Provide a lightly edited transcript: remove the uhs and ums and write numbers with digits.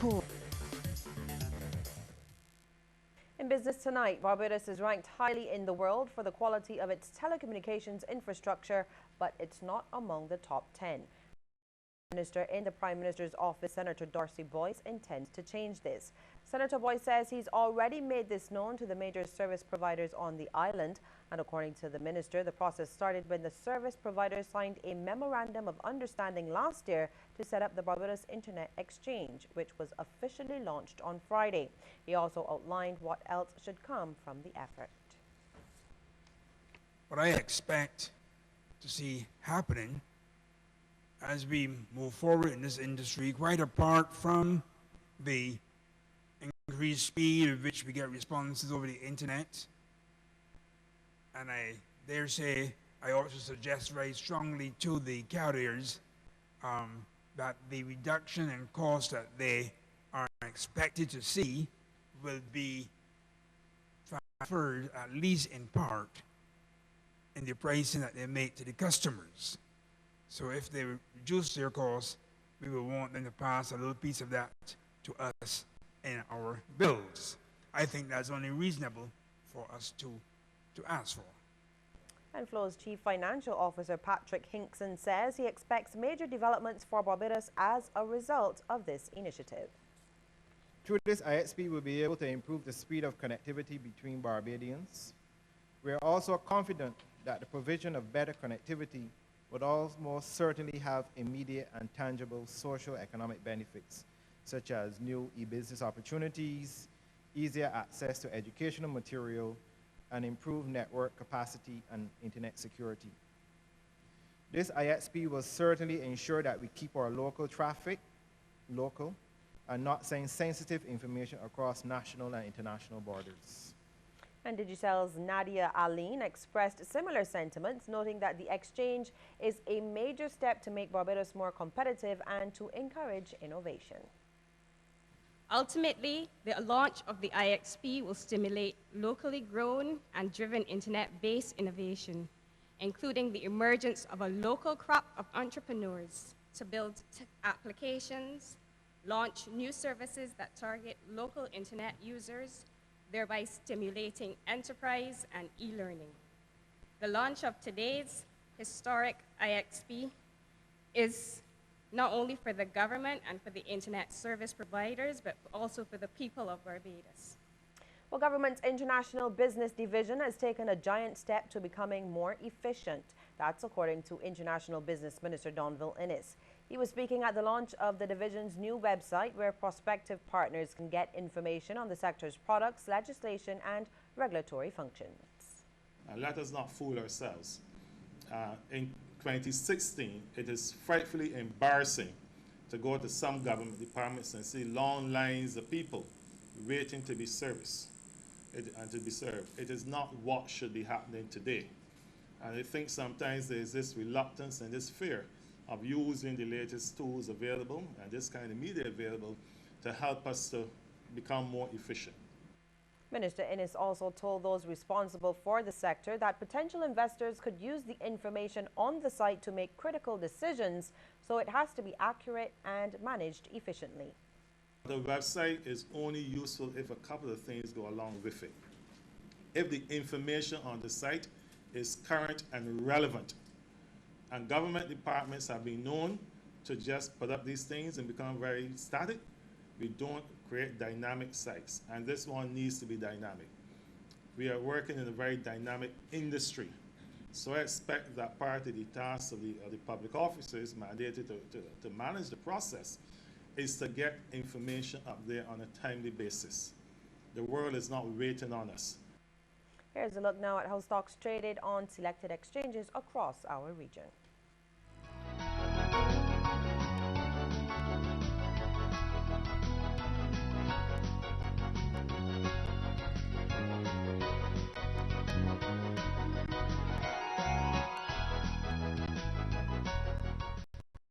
In business tonight, Barbados is ranked highly in the world for the quality of its telecommunications infrastructure, but it's not among the top 10. Minister in the Prime Minister's office, Senator Darcy Boyce, intends to change this. Senator Boyce says he's already made this known to the major service providers on the island. And according to the minister, the process started when the service providers signed a memorandum of understanding last year to set up the Barbados Internet Exchange, which was officially launched on Friday. He also outlined what else should come from the effort. What I expect to see happening as we move forward in this industry, quite apart from the increased speed at which we get responses over the internet, and I dare say I also suggest very strongly to the carriers that the reduction in cost that they are expected to see will be transferred, at least in part, in the pricing that they make to the customers. So if they reduce their costs, we will want them to pass a little piece of that to us in our bills. I think that's only reasonable for us to ask for. And Flow's Chief Financial Officer Patrick Hinkson says he expects major developments for Barbados as a result of this initiative. Through this, IXP will be able to improve the speed of connectivity between Barbadians. We are also confident that the provision of better connectivity would almost certainly have immediate and tangible social economic benefits, such as new e-business opportunities, easier access to educational material, and improved network capacity and internet security. This IXP will certainly ensure that we keep our local traffic local and not send sensitive information across national and international borders. And Digicel's Nadia Aline expressed similar sentiments, noting that the exchange is a major step to make Barbados more competitive and to encourage innovation. Ultimately, the launch of the IXP will stimulate locally grown and driven internet-based innovation, including the emergence of a local crop of entrepreneurs to build applications, launch new services that target local internet users, thereby stimulating enterprise and e-learning. The launch of today's historic IXP is not only for the government and for the internet service providers, but also for the people of Barbados. Well, government's International Business Division has taken a giant step to becoming more efficient. That's according to International Business Minister Donville Innes. He was speaking at the launch of the division's new website, where prospective partners can get information on the sector's products, legislation, and regulatory functions. Let us not fool ourselves. In 2016, it is frightfully embarrassing to go to some government departments and see long lines of people waiting to be serviced and to be served. It is not what should be happening today. And I think sometimes there's this reluctance and this fear of using the latest tools available and this kind of media available to help us to become more efficient. Minister Innes also told those responsible for the sector that potential investors could use the information on the site to make critical decisions, so it has to be accurate and managed efficiently. The website is only useful if a couple of things go along with it. If the information on the site is current and relevant, and government departments have been known to just put up these things and become very static, we don't create dynamic sites, and this one needs to be dynamic. We are working in a very dynamic industry, so I expect that part of the task of the public officers mandated to manage the process is to get information up there on a timely basis. The world is not waiting on us. Here's a look now at how stocks traded on selected exchanges across our region.